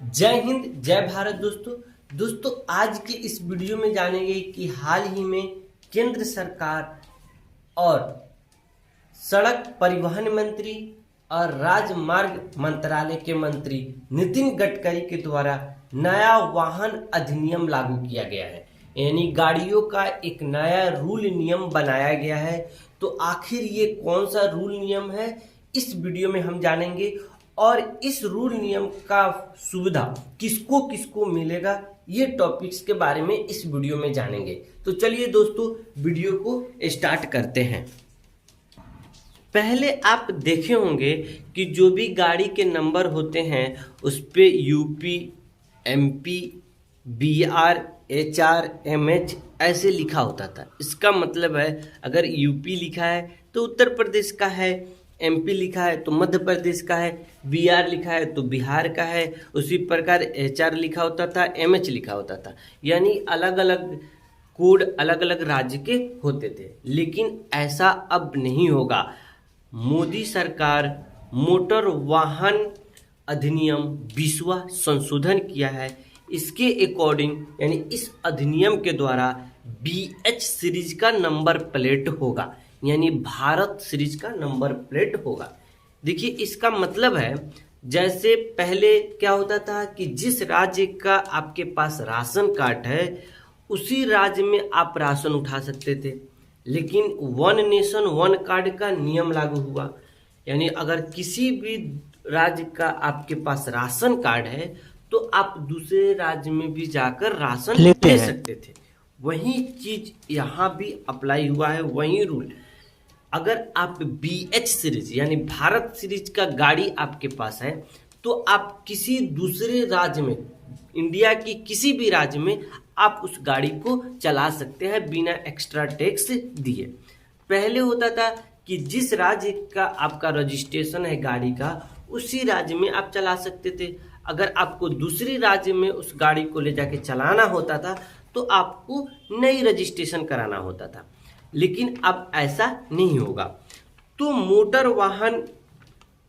जय हिंद जय भारत दोस्तों आज के इस वीडियो में जानेंगे कि हाल ही में केंद्र सरकार और सड़क परिवहन मंत्री और राजमार्ग मंत्रालय के मंत्री नितिन गडकरी के द्वारा नया वाहन अधिनियम लागू किया गया है। यानी गाड़ियों का एक नया रूल नियम बनाया गया है। तो आखिर ये कौन सा रूल नियम है, इस वीडियो में हम जानेंगे और इस रूल नियम का सुविधा किसको किसको मिलेगा, ये टॉपिक्स के बारे में इस वीडियो में जानेंगे। तो चलिए दोस्तों वीडियो को स्टार्ट करते हैं। पहले आप देखे होंगे कि जो भी गाड़ी के नंबर होते हैं उस पे UP, MP, BR, HR, MH ऐसे लिखा होता था। इसका मतलब है अगर यूपी लिखा है तो उत्तर प्रदेश का है, एमपी लिखा है तो मध्य प्रदेश का है, बीआर लिखा है तो बिहार का है। उसी प्रकार एचआर लिखा होता था, एमएच लिखा होता था। यानी अलग अलग कोड अलग अलग राज्य के होते थे। लेकिन ऐसा अब नहीं होगा। मोदी सरकार मोटर वाहन अधिनियम 20वां संशोधन किया है। इसके अकॉर्डिंग यानी इस अधिनियम के द्वारा बीएच सीरीज का नंबर प्लेट होगा, यानी भारत सीरीज का नंबर प्लेट होगा। देखिए इसका मतलब है जैसे पहले क्या होता था कि जिस राज्य का आपके पास राशन कार्ड है उसी राज्य में आप राशन उठा सकते थे। लेकिन वन नेशन वन कार्ड का नियम लागू हुआ। यानी अगर किसी भी राज्य का आपके पास राशन कार्ड है तो आप दूसरे राज्य में भी जाकर राशन ले सकते थे। वही चीज यहाँ भी अप्लाई हुआ है, वही रूल। अगर आप बीएच सीरीज यानी भारत सीरीज का गाड़ी आपके पास है तो आप किसी दूसरे राज्य में, इंडिया की किसी भी राज्य में आप उस गाड़ी को चला सकते हैं बिना एक्स्ट्रा टैक्स दिए। पहले होता था कि जिस राज्य का आपका रजिस्ट्रेशन है गाड़ी का उसी राज्य में आप चला सकते थे। अगर आपको दूसरे राज्य में उस गाड़ी को ले जाके चलाना होता था तो आपको नई रजिस्ट्रेशन कराना होता था। लेकिन अब ऐसा नहीं होगा। तो मोटर वाहन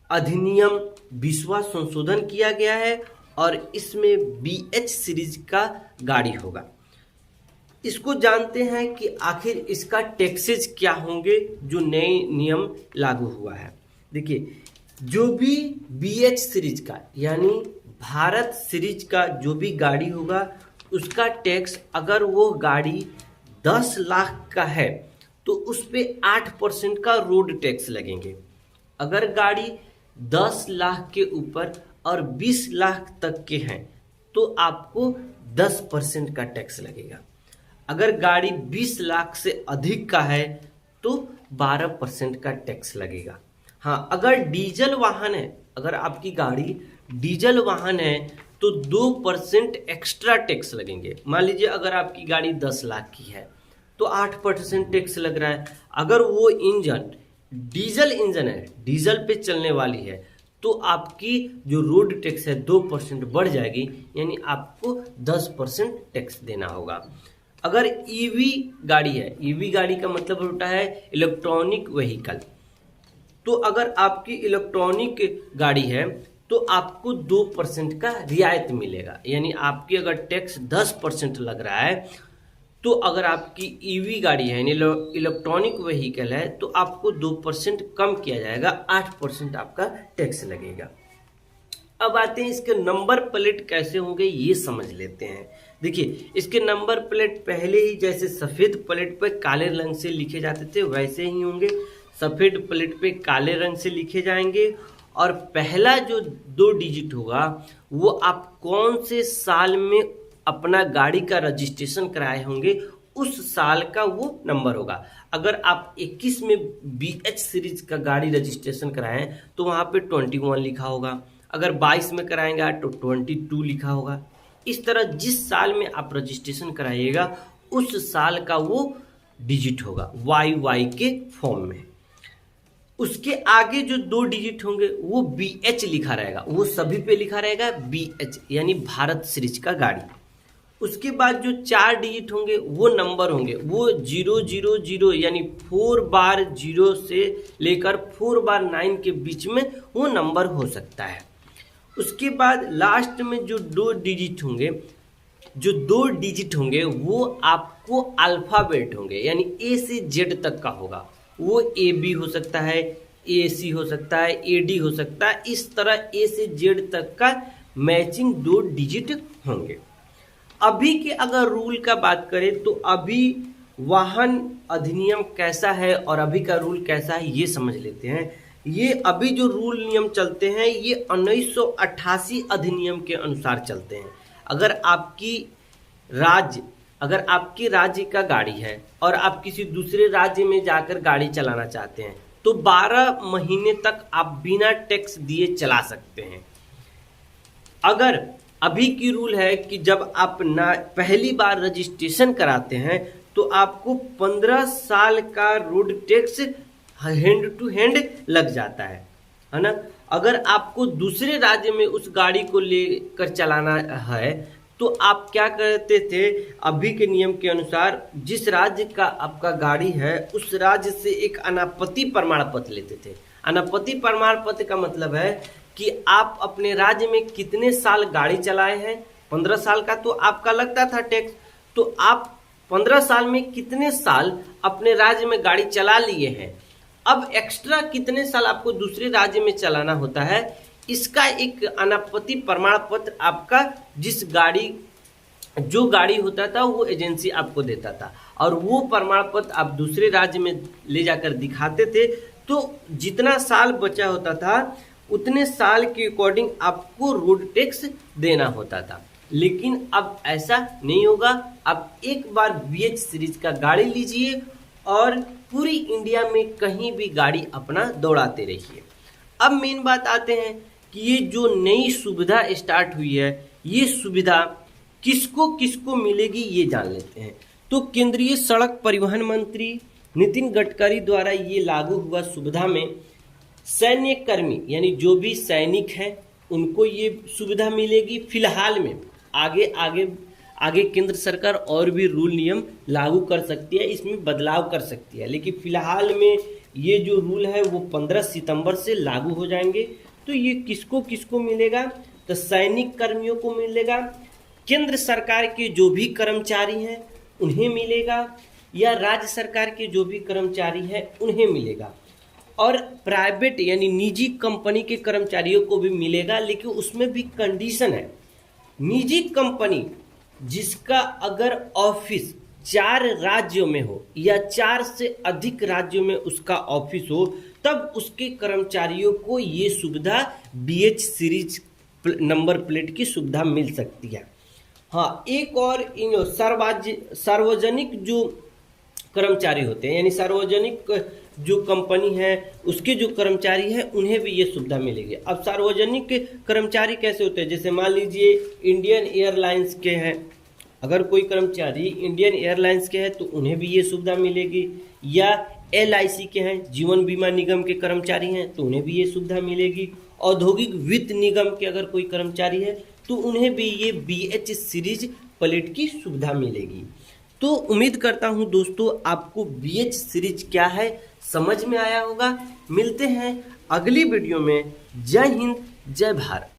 अधिनियम 20वां संशोधन किया गया है और इसमें बीएच सीरीज का गाड़ी होगा। इसको जानते हैं कि आखिर इसका टैक्सेज क्या होंगे जो नए नियम लागू हुआ है। देखिए जो भी बीएच सीरीज का यानी भारत सीरीज का जो भी गाड़ी होगा उसका टैक्स, अगर वो गाड़ी 10 लाख का है तो उस पे 8% का रोड टैक्स लगेंगे। अगर गाड़ी 10 लाख के ऊपर और 20 लाख तक के हैं तो आपको 10% का टैक्स लगेगा। अगर गाड़ी 20 लाख से अधिक का है तो 12% का टैक्स लगेगा। हाँ, अगर डीजल वाहन है, अगर आपकी गाड़ी डीजल वाहन है तो 2% एक्स्ट्रा टैक्स लगेंगे। मान लीजिए अगर आपकी गाड़ी 10 लाख की है तो 8% टैक्स लग रहा है। अगर वो इंजन डीजल इंजन है, डीजल पे चलने वाली है, तो आपकी जो रोड टैक्स है 2% बढ़ जाएगी, यानी आपको 10% टैक्स देना होगा। अगर ईवी गाड़ी है, ईवी गाड़ी का मतलब होता है इलेक्ट्रॉनिक व्हीकल, तो अगर आपकी इलेक्ट्रॉनिक गाड़ी है तो आपको 2% का रियायत मिलेगा। यानी आपकी अगर टैक्स 10% लग रहा है तो अगर आपकी ईवी गाड़ी है यानी इलेक्ट्रॉनिक व्हीकल है तो आपको 2% कम किया जाएगा, 8% आपका टैक्स लगेगा। अब आते हैं इसके नंबर प्लेट कैसे होंगे ये समझ लेते हैं। देखिए इसके नंबर प्लेट पहले ही जैसे सफ़ेद प्लेट पर काले रंग से लिखे जाते थे वैसे ही होंगे। सफ़ेद प्लेट पे काले रंग से लिखे जाएंगे और पहला जो 2 डिजिट होगा वो आप कौन से साल में अपना गाड़ी का रजिस्ट्रेशन कराए होंगे उस साल का वो नंबर होगा। अगर आप 21 में बीएच सीरीज का गाड़ी रजिस्ट्रेशन कराएं तो वहाँ पे 21 लिखा होगा। अगर 22 में कराएंगे तो 22 लिखा होगा। इस तरह जिस साल में आप रजिस्ट्रेशन कराइएगा उस साल का वो डिजिट होगा वाई के फॉर्म में। उसके आगे जो 2 डिजिट होंगे वो बीएच लिखा रहेगा, वो सभी पे लिखा रहेगा बीएच यानी भारत सीरीज का गाड़ी। उसके बाद जो 4 डिजिट होंगे वो नंबर होंगे, वो 000 यानी 4 बार 0 से लेकर 4 बार 9 के बीच में वो नंबर हो सकता है। उसके बाद लास्ट में जो दो डिजिट होंगे वो आपको अल्फ़ाबेट होंगे, यानी ए से जेड तक का होगा। वो ए बी हो सकता है, ए सी हो सकता है, ए डी हो सकता है, इस तरह ए से जेड तक का मैचिंग 2 डिजिट होंगे। अभी के अगर रूल का बात करें तो अभी वाहन अधिनियम कैसा है और अभी का रूल कैसा है ये समझ लेते हैं। ये अभी जो रूल नियम चलते हैं ये 1988 अधिनियम के अनुसार चलते हैं। अगर आपके राज्य का गाड़ी है और आप किसी दूसरे राज्य में जाकर गाड़ी चलाना चाहते हैं तो 12 महीने तक आप बिना टैक्स दिए चला सकते हैं। अगर अभी की रूल है कि जब आप पहली बार रजिस्ट्रेशन कराते हैं तो आपको 15 साल का road tax hand to hand लग जाता है ना। अगर आपको दूसरे राज्य में उस गाड़ी को लेकर चलाना है तो आप क्या करते थे, अभी के नियम के अनुसार जिस राज्य का आपका गाड़ी है उस राज्य से एक अनापत्ति प्रमाण पत्र लेते थे। अनापत्ति प्रमाण पत्र का मतलब है कि आप अपने राज्य में कितने साल गाड़ी चलाए हैं। 15 साल का तो आपका लगता था टैक्स, तो आप 15 साल में कितने साल अपने राज्य में गाड़ी चला लिए हैं। अब एक्स्ट्रा कितने साल आपको दूसरे राज्य में चलाना होता है, इसका एक अनापत्ति प्रमाण पत्र आपका जो गाड़ी होता था वो एजेंसी आपको देता था और वो प्रमाण पत्र आप दूसरे राज्य में ले जाकर दिखाते थे। तो जितना साल बचा होता था उतने साल के अकॉर्डिंग आपको रोड टैक्स देना होता था। लेकिन अब ऐसा नहीं होगा। आप एक बार BH सीरीज का गाड़ी लीजिए और पूरी इंडिया में कहीं भी गाड़ी अपना दौड़ाते रहिए। अब मेन बात आते हैं कि ये जो नई सुविधा स्टार्ट हुई है ये सुविधा किसको किसको मिलेगी ये जान लेते हैं। तो केंद्रीय सड़क परिवहन मंत्री नितिन गडकरी द्वारा ये लागू हुआ सुविधा में सैन्य कर्मी यानी जो भी सैनिक हैं उनको ये सुविधा मिलेगी। फिलहाल में आगे केंद्र सरकार और भी रूल नियम लागू कर सकती है, इसमें बदलाव कर सकती है, लेकिन फिलहाल में ये जो रूल है वो 15 सितंबर से लागू हो जाएंगे। तो ये किसको किसको मिलेगा, तो सैनिक कर्मियों को मिलेगा, केंद्र सरकार के जो भी कर्मचारी हैं उन्हें मिलेगा, या राज्य सरकार के जो भी कर्मचारी हैं उन्हें मिलेगा, और प्राइवेट यानी निजी कंपनी के कर्मचारियों को भी मिलेगा। लेकिन उसमें भी कंडीशन है, निजी कंपनी जिसका अगर ऑफिस 4 राज्यों में हो या 4 से अधिक राज्यों में उसका ऑफिस हो तब उसके कर्मचारियों को ये सुविधा BH सीरीज नंबर प्लेट की सुविधा मिल सकती है। हाँ, एक और सार्वजनिक जो कर्मचारी होते हैं यानी सार्वजनिक जो कंपनी है उसके जो कर्मचारी हैं उन्हें भी ये सुविधा मिलेगी। अब सार्वजनिक कर्मचारी कैसे होते हैं, जैसे मान लीजिए इंडियन एयरलाइंस के हैं, अगर कोई कर्मचारी इंडियन एयरलाइंस के हैं तो उन्हें भी ये सुविधा मिलेगी, या LIC के हैं, जीवन बीमा निगम के कर्मचारी हैं तो उन्हें भी ये सुविधा मिलेगी, औद्योगिक वित्त निगम के अगर कोई कर्मचारी है तो उन्हें भी ये BH सीरीज प्लेट की सुविधा मिलेगी। तो उम्मीद करता हूं दोस्तों आपको BH सीरीज क्या है समझ में आया होगा। मिलते हैं अगली वीडियो में। जय हिंद, जय भारत।